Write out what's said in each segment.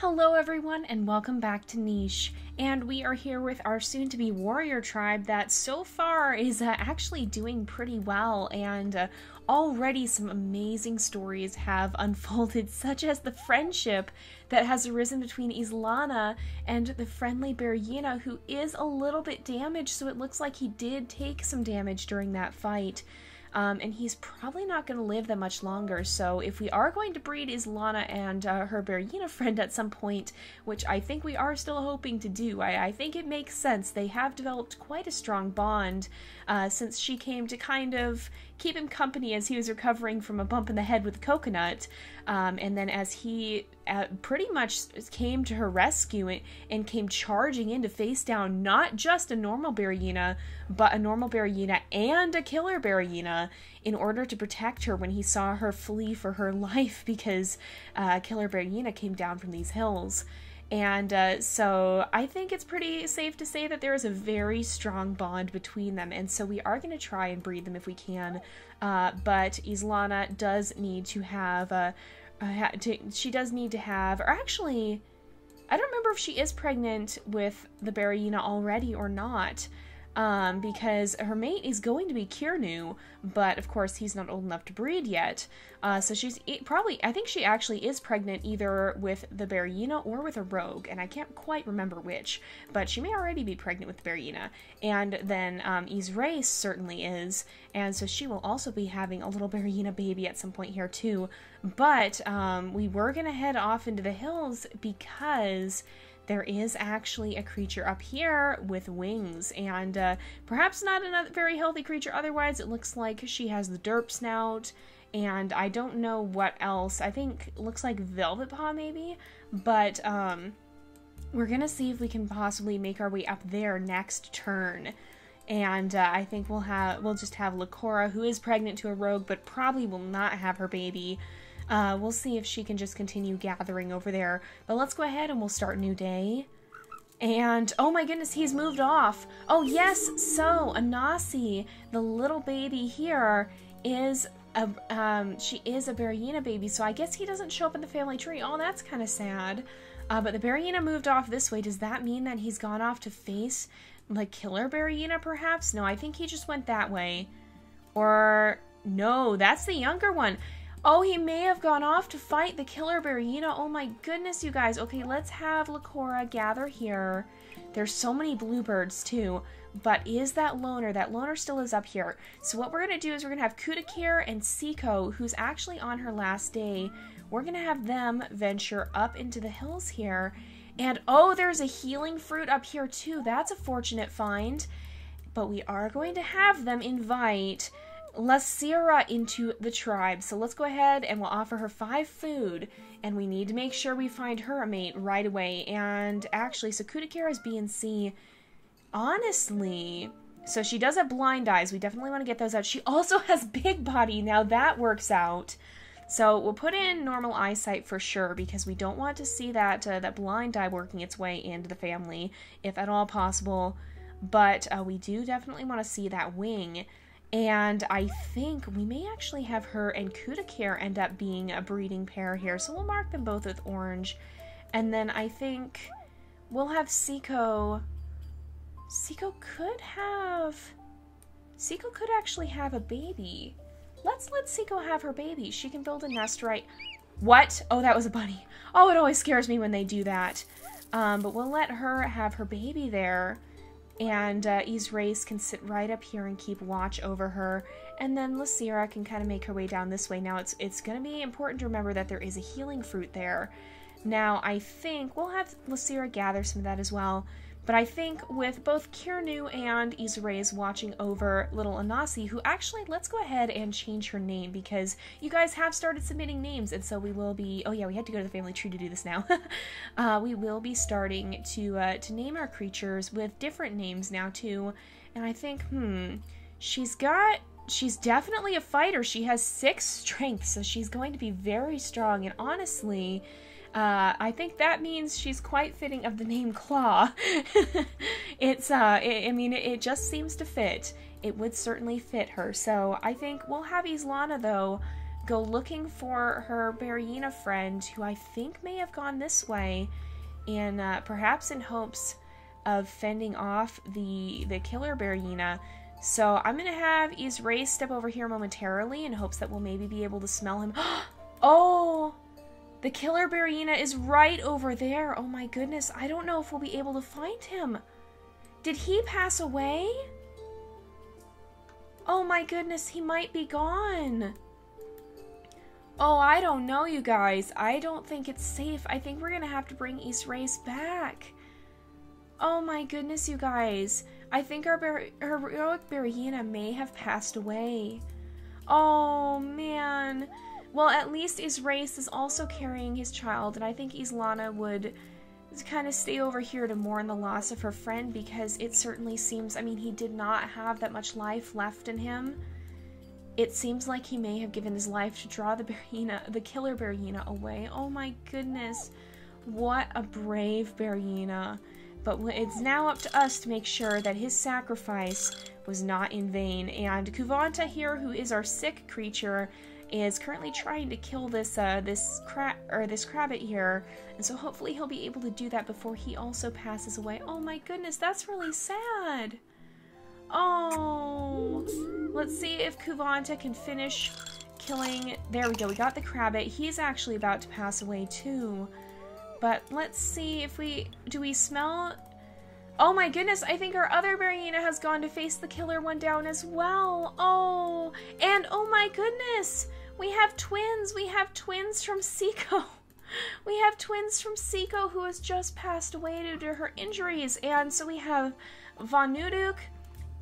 Hello everyone and welcome back to Niche, and we are here with our soon-to-be warrior tribe that so far is actually doing pretty well, and already some amazing stories have unfolded, such as the friendship that has arisen between Islana and the friendly bearyena, who is a little bit damaged, so it looks like he did take some damage during that fight. And he's probably not going to live that much longer, so if we are going to breed Islana and her bearyena friend at some point, which I think we are still hoping to do, I think it makes sense. They have developed quite a strong bond since she came to kind of keep him company as he was recovering from a bump in the head with a coconut, and then as he pretty much came to her rescue and came charging in to face down not just a normal bearyena, but a normal bearyena and a killer bearyena in order to protect her when he saw her flee for her life because killer bearyena came down from these hills. And so I think it's pretty safe to say that there is a very strong bond between them, and so we are going to try and breed them if we can, but Islana does need to have she does need to have, or actually, I don't remember if she is pregnant with the bearyena already or not, because her mate is going to be Kirnu, but of course he's not old enough to breed yet, so she's probably, I think she actually is pregnant either with the bearyena or with a rogue, and I can't quite remember which, but she may already be pregnant with the bearyena, and then Ysrace certainly is, and so she will also be having a little bearyena baby at some point here too, but we were going to head off into the hills because there is actually a creature up here with wings, and perhaps not a very healthy creature otherwise. It looks like she has the derp snout, and I don't know what else. I think it looks like velvet paw maybe, but we're gonna see if we can possibly make our way up there next turn. And I think we'll just have Lakora, who is pregnant to a rogue, but probably will not have her baby. We'll see if she can just continue gathering over there. But let's go ahead and we'll start a new day. And, oh my goodness, he's moved off. Oh yes, so Anasi, the little baby here, is she is a bearyena baby, so I guess he doesn't show up in the family tree. Oh, that's kind of sad. But the bearyena moved off this way. Does that mean that he's gone off to face, like, killer bearyena perhaps? No, I think he just went that way. Or, no, that's the younger one. Oh, he may have gone off to fight the killer bearyena. Oh my goodness, you guys. Okay, let's have Lakora gather here. There's so many bluebirds too, but is that loner? That loner still is up here. So what we're going to do is we're going to have Rokukir and Siko, who's actually on her last day. We're going to have them venture up into the hills here. And oh, there's a healing fruit up here too. That's a fortunate find. But we are going to have them invite Lasira into the tribe. So let's go ahead and we'll offer her 5 food, and we need to make sure we find her a mate right away. And actually, so Rokukir has B and C. Honestly, so she does have blind eyes. We definitely want to get those out. She also has big body. Now that works out. So we'll put in normal eyesight for sure, because we don't want to see that that blind eye working its way into the family, if at all possible. But we do definitely want to see that wing. And I think we may actually have her and Rokukir end up being a breeding pair here. So we'll mark them both with orange. And then I think we'll have Siko. Siko could actually have a baby. Let's let Siko have her baby. She can build a nest right... What? Oh, that was a bunny. Oh, it always scares me when they do that. But we'll let her have her baby there. And Ysrace can sit right up here and keep watch over her. And then Lasira can kind of make her way down this way. Now, it's going to be important to remember that there is a healing fruit there. Now, I think we'll have Lasira gather some of that as well. But I think with both Kirnu and Ysrace watching over little Anasi, who actually, let's go ahead and change her name, because you guys have started submitting names, and so we will be, oh yeah, we had to go to the family tree to do this now. We will be starting to name our creatures with different names now too. And I think, she's definitely a fighter. She has 6 strength, so she's going to be very strong, and honestly, I think that means she's quite fitting of the name Claw. I mean, it just seems to fit. It would certainly fit her. So I think we'll have Islana, though, go looking for her bearyena friend, who I think may have gone this way, and perhaps in hopes of fending off the killer bearyena. So I'm going to have Israel step over here momentarily in hopes that we'll maybe be able to smell him. Oh! The killer bearyena is right over there. Oh my goodness, I don't know if we'll be able to find him. Did he pass away? Oh my goodness, he might be gone. Oh, I don't know, you guys. I don't think it's safe. I think we're gonna have to bring Israel back. Oh my goodness, you guys. I think her heroic bearyena may have passed away. Oh man. Well, at least Israel is also carrying his child, and I think Islana would kind of stay over here to mourn the loss of her friend, because it certainly seems, I mean, he did not have that much life left in him. It seems like he may have given his life to draw the killer bearyena away. Oh my goodness. What a brave bearyena. But it's now up to us to make sure that his sacrifice was not in vain. And Kuvanta here, who is our sick creature, is currently trying to kill this crabbit here, and so hopefully he'll be able to do that before he also passes away. Oh my goodness, that's really sad. Oh, let's see if Kuvanta can finish killing. There we go, we got the crabbit. He's actually about to pass away too, but let's see if do we smell. Oh my goodness, I think our other bearyena has gone to face the killer one down as well. Oh, and oh my goodness, we have twins. We have twins from Siko. We have twins from Siko who has just passed away due to her injuries. And so we have Vanuduk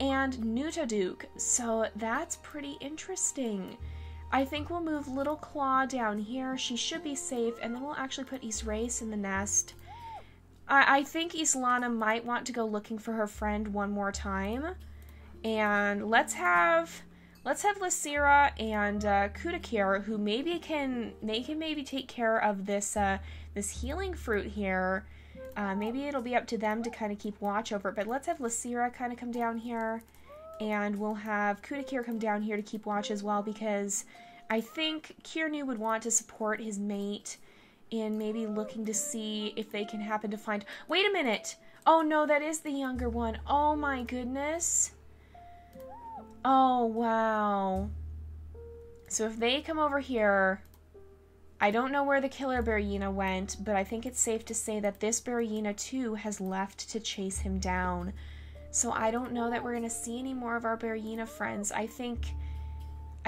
and Nutaduk. So that's pretty interesting. I think we'll move Little Claw down here. She should be safe. And then we'll actually put Israel in the nest. I think Islana might want to go looking for her friend one more time. And let's have Lysira and Rokukir, who maybe can take care of this this healing fruit here. Maybe it'll be up to them to kind of keep watch over it. But let's have Lysira kind of come down here, and we'll have Rokukir come down here to keep watch as well, because I think Kirnu would want to support his mate in maybe looking to see if they can happen to find. Wait a minute! Oh no, that is the younger one. Oh my goodness. Oh, wow. So if they come over here, I don't know where the killer bearyena went, but I think it's safe to say that this bearyena too has left to chase him down. So I don't know that we're going to see any more of our bearyena friends. I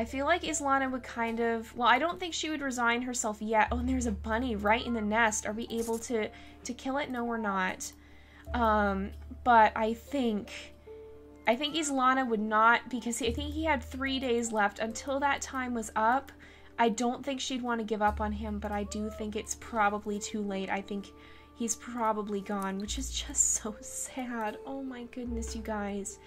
feel like Islana would kind of, well, I don't think she would resign herself yet. Oh, and there's a bunny right in the nest. Are we able to kill it? No, we're not. But I think Islana would not, because I think he had 3 days left until that time was up. I don't think she'd want to give up on him, but I do think it's probably too late. I think he's probably gone, which is just so sad. Oh my goodness, you guys.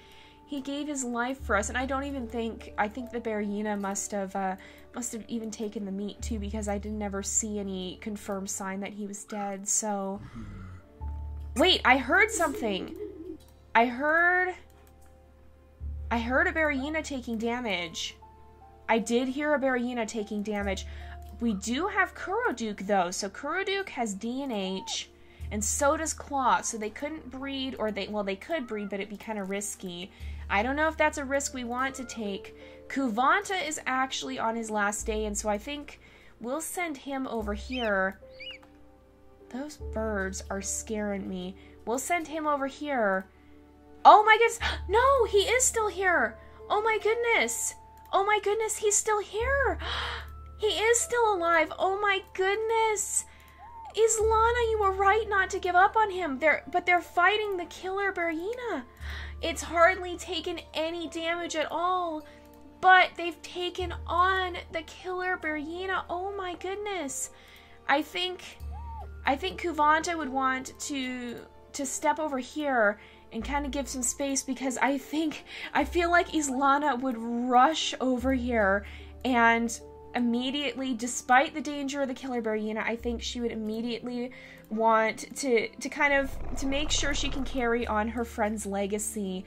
He gave his life for us, and I think the bearyena must have even taken the meat too, because I didn't ever see any confirmed sign that he was dead. So, wait, I heard something. I heard a bearyena taking damage. I did hear a bearyena taking damage. We do have Kuroduk though, so Kuroduk has DNH, and so does Claw. So they couldn't breed, or they could breed, but it'd be kind of risky. I don't know if that's a risk we want to take. Kuvanta is actually on his last day, and so I think we'll send him over here. Those birds are scaring me. We'll send him over here. Oh my goodness! No, he is still here! Oh my goodness! Oh my goodness, he's still here! He is still alive! Oh my goodness! Islana, you were right not to give up on him. But they're fighting the killer bearyena. It's hardly taken any damage at all, but they've taken on the killer bearyena. Oh my goodness! I think Kuvanta would want to step over here and kind of give some space, because I feel like Islana would rush over here and immediately, despite the danger of the killer bearyena, I think she would immediately want to make sure she can carry on her friend's legacy.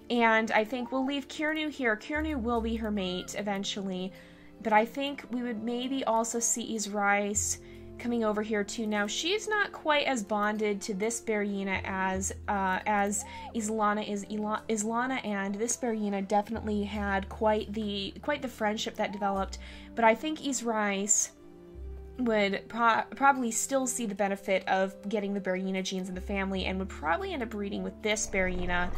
And I think we'll leave Kirnu here. Kirnu will be her mate eventually. But I think we would maybe also see Rice coming over here too. Now she's not quite as bonded to this bearyena as Islana is. Islana and this bearyena definitely had quite the friendship that developed. But I think Rice would probably still see the benefit of getting the bearyena genes in the family and would probably end up breeding with this bearyena.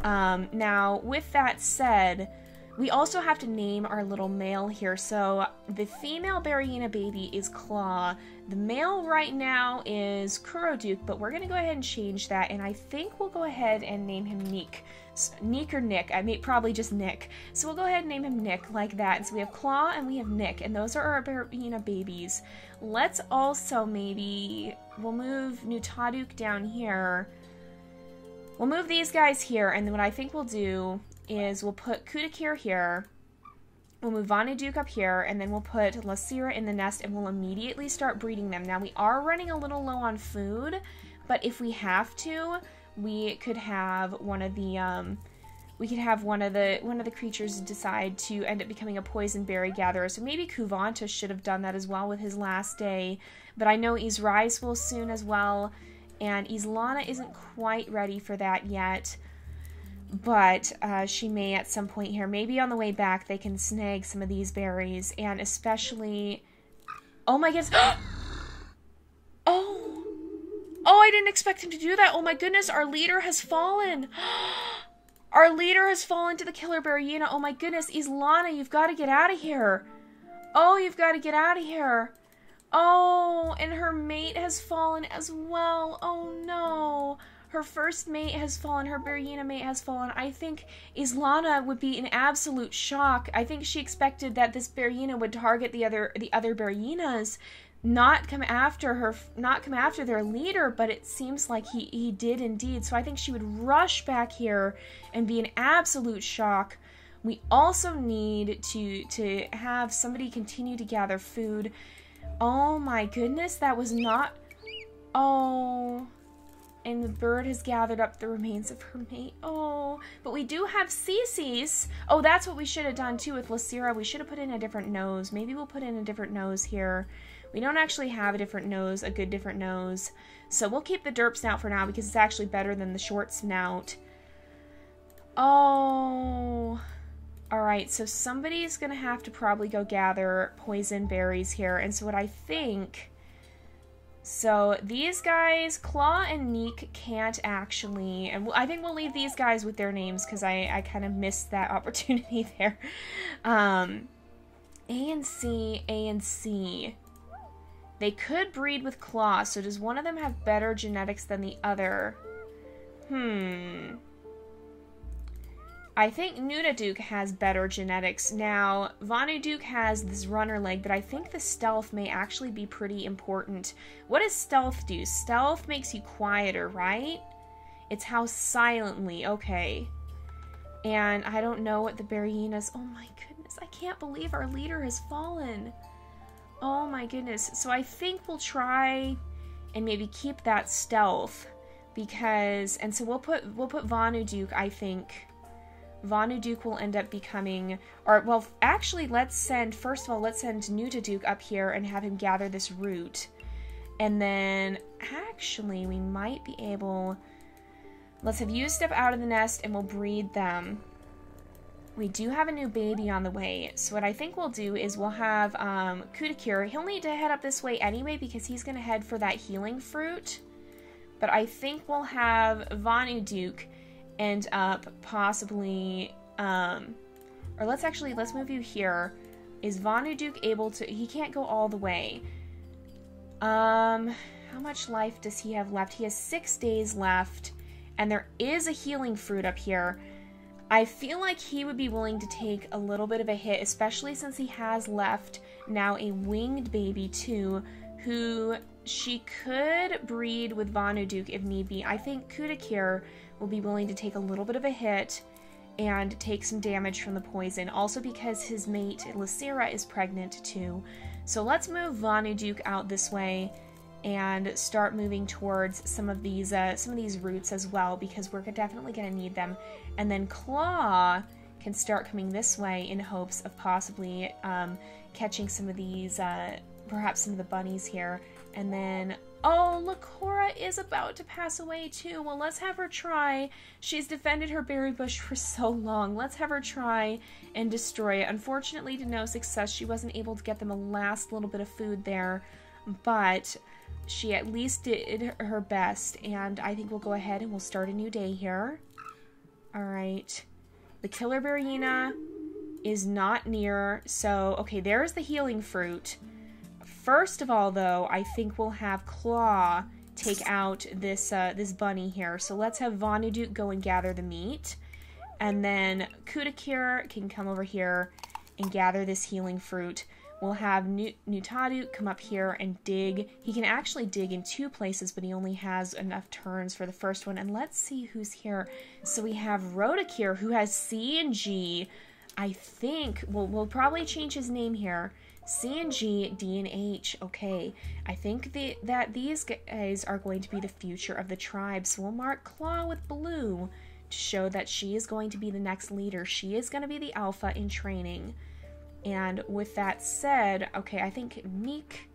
Now, with that said, we also have to name our little male here. So the female bearyena baby is Claw. The male right now is Kuroduk, but we're going to go ahead and change that, and I think we'll go ahead and name him Neek. Neek or Nick. I mean, probably just Nick. So we'll go ahead and name him Nick like that. And so we have Claw and we have Nick, and those are our bearyena babies. Let's also maybe, we'll move Nutaduk down here. We'll move these guys here, and then what I think we'll do is we'll put Kudakir here, we'll move Vanuduk up here, and then we'll put Lasira in the nest, and we'll immediately start breeding them. Now, we are running a little low on food, but if we have to, we could have one of the creatures decide to end up becoming a poison berry gatherer. So maybe Kuvanta should have done that as well with his last day, but I know Rice will soon as well, and Islana isn't quite ready for that yet. But she may at some point here. Maybe on the way back they can snag some of these berries. And especially... Oh my goodness. Oh! Oh, I didn't expect him to do that. Oh my goodness, our leader has fallen. Our leader has fallen to the killer bearyena. Oh my goodness, Islana, you've got to get out of here. Oh, you've got to get out of here. Oh, and her mate has fallen as well. Oh no. Her first mate has fallen, her bearyena mate has fallen. I think Islana would be in absolute shock. I think she expected that this bearyena would target the other bearyenas, not come after their leader, but it seems like he did indeed. So I think she would rush back here and be in absolute shock. We also need to have somebody continue to gather food. Oh my goodness, that was not... Oh... And the bird has gathered up the remains of her mate. Oh, but we do have Cece's. Oh, that's what we should have done too with Lasira. We should have put in a different nose. Maybe we'll put in a different nose here. We don't actually have a different nose, a good different nose. So we'll keep the derp snout for now because it's actually better than the short snout. Oh. Alright, so somebody's going to have to probably go gather poison berries here. And so what I think... So these guys, Claw and Neek, can't actually, and I think we'll leave these guys with their names because I kind of missed that opportunity there. A and C. They could breed with Claw, so does one of them have better genetics than the other? I think Nutaduk has better genetics. Now, Vanuduk has this runner leg, but I think the stealth may actually be pretty important. What does stealth do? Stealth makes you quieter, right? It's how silently, okay. And I don't know what the bearyenas... Oh my goodness, I can't believe our leader has fallen. Oh my goodness. So I think we'll try and maybe keep that stealth because... And so we'll put Vanuduk, I think... Vanuduk will end up becoming, or well, actually, first of all, let's send Nutaduk up here and have him gather this root. And then, actually, we might be able, let's have you step out of the nest and we'll breed them. We do have a new baby on the way, so what I think we'll do is we'll have Kudakir. He'll need to head up this way anyway because he's going to head for that healing fruit. But I think we'll have Vanuduk end up possibly, or let's move you here. Is Vanuduk able to, he can't go all the way. How much life does he have left? He has 6 days left, and there is a healing fruit up here. I feel like he would be willing to take a little bit of a hit, especially since he has left now a winged baby too, who she could breed with Vanuduk if need be. I think Kudakir will be willing to take a little bit of a hit and take some damage from the poison. Also because his mate, Lasira, is pregnant too. So let's move Vanuduk out this way and start moving towards some of these roots as well because we're definitely going to need them. And then Claw can start coming this way in hopes of possibly catching some of these, perhaps some of the bunnies here. And then, oh, Lakora is about to pass away too. Well, let's have her try. She's defended her berry bush for so long. Let's have her try and destroy it. Unfortunately, to no success. She wasn't able to get them a last little bit of food there, but she at least did her best. And I think we'll go ahead and we'll start a new day here. All right. The killer bearyena is not near. So, okay, there's the healing fruit. First of all, though, I think we'll have Claw take out this this bunny here. So let's have Vonnegut go and gather the meat. And then Rokukir can come over here and gather this healing fruit. We'll have Nutaduk come up here and dig. He can actually dig in 2 places, but he only has enough turns for the first one. And let's see who's here. So we have Rokukir, who has C and G. I think, we'll probably change his name here. C and G, D and H. Okay, I think that these guys are going to be the future of the tribe. So we'll mark Claw with blue to show that she is going to be the next leader. She is going to be the alpha in training. And with that said, okay, I think Neek,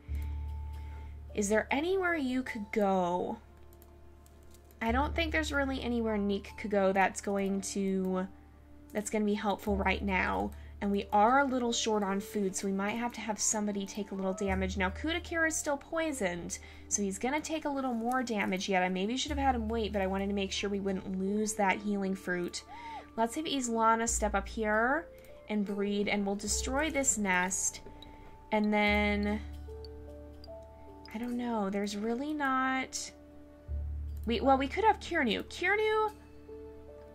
is there anywhere you could go? I don't think there's really anywhere Neek could go that's going to be helpful right now. And we are a little short on food, so we might have to have somebody take a little damage. Now, Rokukir is still poisoned, so he's going to take a little more damage yet. I maybe should have had him wait, but I wanted to make sure we wouldn't lose that healing fruit. Let's have Islana step up here and breed, and we'll destroy this nest. And then, I don't know, there's really not... Well, we could have Kirnu.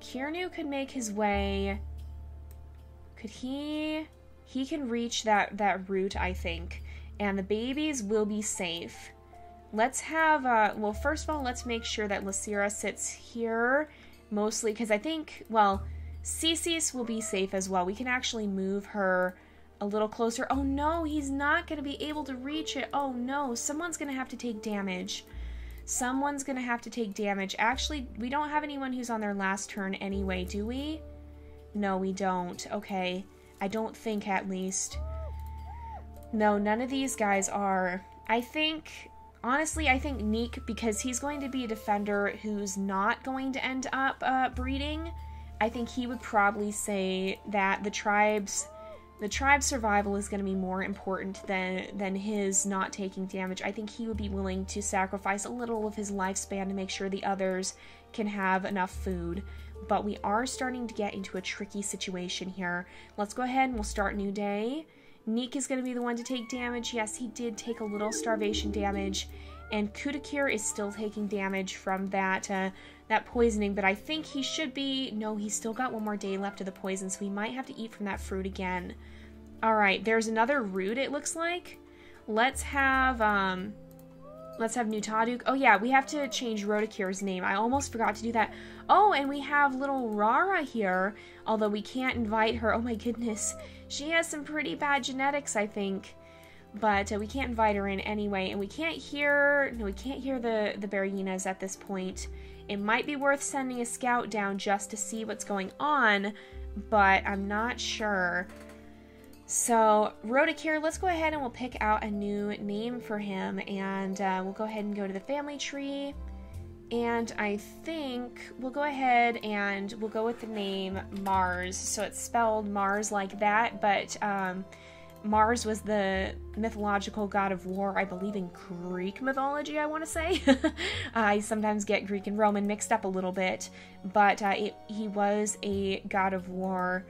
Kirnu could make his way... Could he can reach that root, I think, and the babies will be safe. Let's have, well, first of all, let's make sure that Lysira sits here, mostly, because I think, well, Cicis will be safe as well. We can actually move her a little closer. Oh no, he's not going to be able to reach it. Oh no, someone's going to have to take damage. Someone's going to have to take damage. Actually, we don't have anyone who's on their last turn anyway, do we? No, we don't. Okay. I don't think, at least. No, none of these guys are. I think, honestly, I think Neek, because he's going to be a defender who's not going to end up breeding, I think he would probably say that the tribe's survival is going to be more important than his not taking damage. I think he would be willing to sacrifice a little of his lifespan to make sure the others can have enough food. But we are starting to get into a tricky situation here. Let's go ahead and we'll start new day. Neek is going to be the one to take damage. Yes, he did take a little starvation damage. And Rokukir is still taking damage from that poisoning. But I think he should be... No, he's still got 1 more day left of the poison, so we might have to eat from that fruit again. Alright, there's another root, it looks like. Let's have Nutaduk. Oh yeah, we have to change Rokukir's name. I almost forgot to do that. Oh, and we have little Rara here, although we can't invite her. Oh my goodness. She has some pretty bad genetics, I think. But we can't invite her in anyway, and we can't hear... No, we can't hear the bearyenas at this point. It might be worth sending a scout down just to see what's going on, but I'm not sure. So, Rokukir, let's go ahead and we'll pick out a new name for him, and we'll go ahead and go to the family tree. And I think we'll go ahead and we'll go with the name Mars. So it's spelled Mars like that, but Mars was the mythological god of war, I believe, in Greek mythology, I want to say. I sometimes get Greek and Roman mixed up a little bit, but he was a god of war,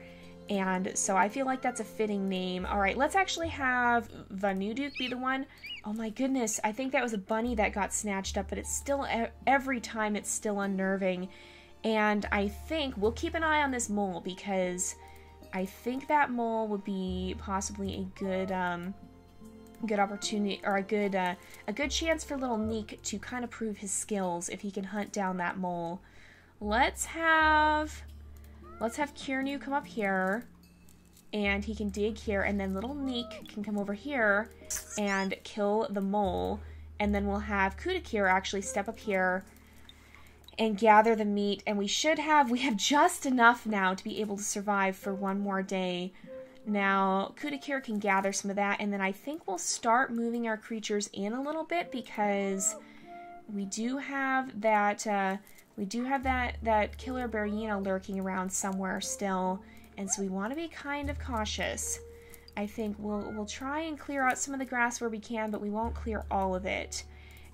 and so I feel like that's a fitting name. Alright, let's actually have Vonnegut be the one. Oh my goodness, I think that was a bunny that got snatched up, but it's still, every time it's still unnerving. And I think we'll keep an eye on this mole, because I think that mole would be possibly a good opportunity, or a good chance for little Neek to kind of prove his skills if he can hunt down that mole. Let's have Kirnu come up here, and he can dig here, and then little Neek can come over here and kill the mole, and then we'll have Rokukir actually step up here and gather the meat. And we have just enough now to be able to survive for one more day. Now, Rokukir can gather some of that, and then I think we'll start moving our creatures in a little bit, because we do have that that killer bearyena lurking around somewhere still, and so we want to be kind of cautious. I think we'll try and clear out some of the grass where we can, but we won't clear all of it.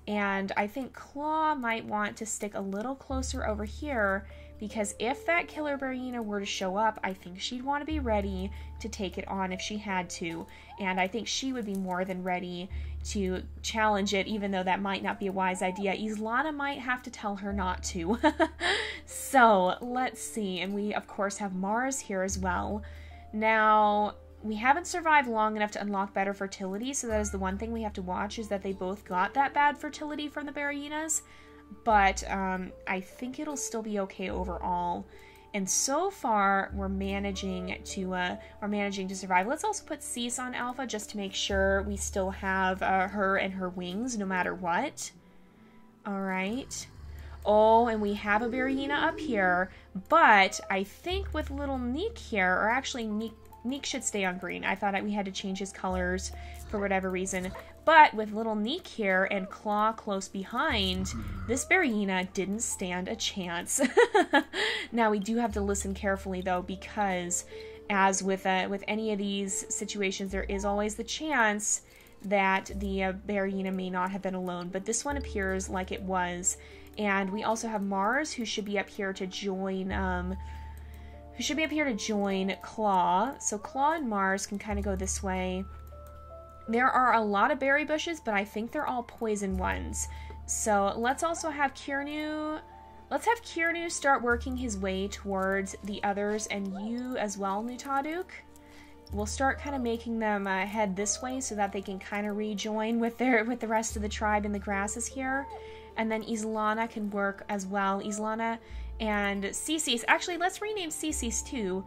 And I think Claw might want to stick a little closer over here, because if that killer bearyena were to show up, I think she'd want to be ready to take it on if she had to. And I think she would be more than ready to challenge it, even though that might not be a wise idea. Islana might have to tell her not to. So, let's see. And we, of course, have Mars here as well. Now, we haven't survived long enough to unlock better fertility, so that is the one thing we have to watch, is that they both got that bad fertility from the bearyenas. But I think it'll still be okay overall. And so far, we're managing to survive. Let's also put Cease on Alpha just to make sure we still have her and her wings no matter what. All right. Oh, and we have a bearyena up here, but I think with little Neek here, or actually Neek should stay on green. I thought we had to change his colors for whatever reason. But with little Neek here and Claw close behind, this bearyena didn't stand a chance. Now, we do have to listen carefully, though, because as with any of these situations, there is always the chance that the bearyena may not have been alone. But this one appears like it was. And we also have Mars, who should be up here to join... Claw. So Claw and Mars can kind of go this way. There are a lot of berry bushes, but I think they're all poison ones. So let's also have Kirnu... Let's have Kirnu start working his way towards the others, and you as well, Nutaduk. We'll start kind of making them head this way so that they can kind of rejoin with the rest of the tribe in the grasses here. And then Islana can work as well. Islana and Cesis. Actually, let's rename Cesis too,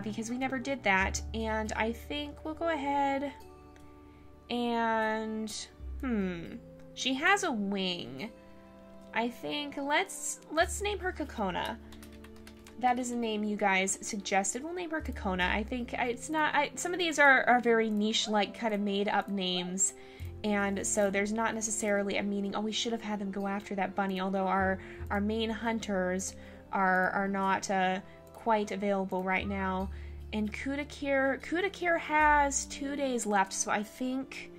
because we never did that. And I think we'll go ahead and... She has a wing. I think let's name her Kokona. That is a name you guys suggested. We'll name her Kokona. I think it's not... some of these are very niche-like, kind of made-up names. And so there's not necessarily a meaning, oh, we should have had them go after that bunny, although our main hunters are not quite available right now. And Rokukir has 2 days left, so I think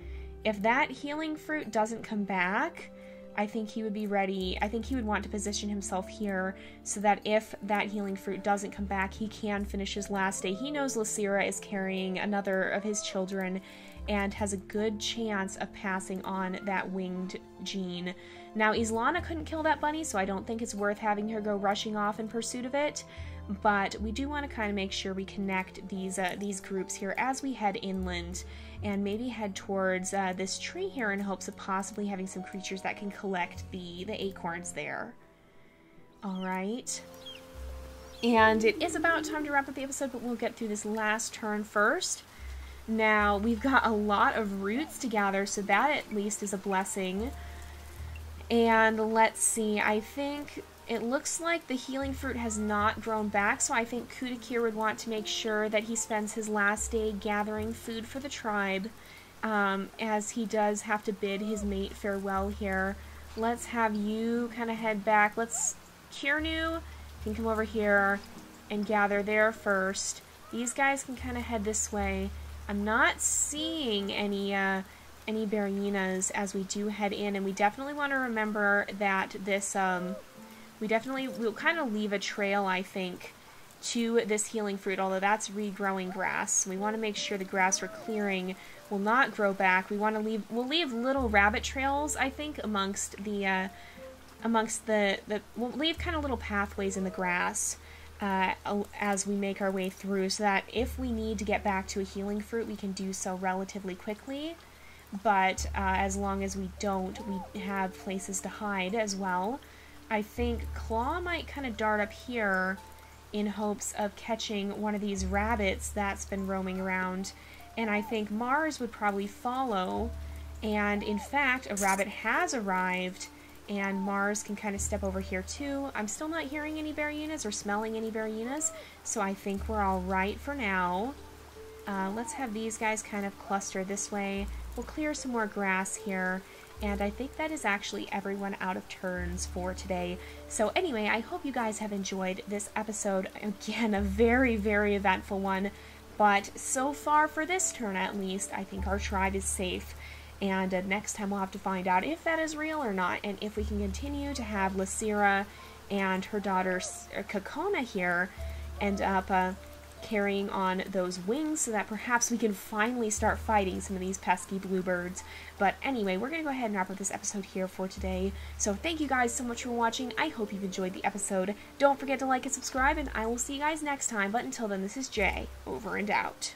if that healing fruit doesn't come back, I think he would be ready. I think he would want to position himself here so that if that healing fruit doesn't come back, he can finish his last day. He knows Lysira is carrying another of his children and has a good chance of passing on that winged gene. Now, Islana couldn't kill that bunny, so I don't think it's worth having her go rushing off in pursuit of it. But we do want to kind of make sure we connect these groups here as we head inland, and maybe head towards this tree here in hopes of possibly having some creatures that can collect the acorns there. Alright. And it is about time to wrap up the episode, but we'll get through this last turn first. Now, we've got a lot of roots to gather, so that at least is a blessing. And let's see, I think it looks like the healing fruit has not grown back, so I think Rokukir would want to make sure that he spends his last day gathering food for the tribe, as he does have to bid his mate farewell here. Let's have you kind of head back. Kirnu can come over here and gather there first. These guys can kind of head this way. I'm not seeing any bearyenas as we do head in, and we definitely want to remember that this, we'll kind of leave a trail, I think, to this healing fruit, although that's regrowing grass. We want to make sure the grass we're clearing will not grow back. We'll leave little rabbit trails, I think, amongst the, we'll leave kind of little pathways in the grass, as we make our way through, so that if we need to get back to a healing fruit, we can do so relatively quickly. But as long as we don't, we have places to hide as well. I think Claw might kind of dart up here in hopes of catching one of these rabbits that's been roaming around. And I think Mars would probably follow. And in fact, a rabbit has arrived And Mars can kind of step over here too. I'm still not hearing any bearyenas or smelling any bearyenas, so I think we're all right for now. Let's have these guys kind of cluster this way. We'll clear some more grass here. And I think that is actually everyone out of turns for today. So anyway, I hope you guys have enjoyed this episode. Again, a very, very eventful one. But so far for this turn at least, I think our tribe is safe. And next time we'll have to find out if that is real or not. And if we can continue to have Lysira and her daughter Kakona here end up carrying on those wings so that perhaps we can finally start fighting some of these pesky bluebirds. But anyway, we're going to go ahead and wrap up this episode here for today. So thank you guys so much for watching. I hope you've enjoyed the episode. Don't forget to like and subscribe, and I will see you guys next time. But until then, this is Jay, over and out.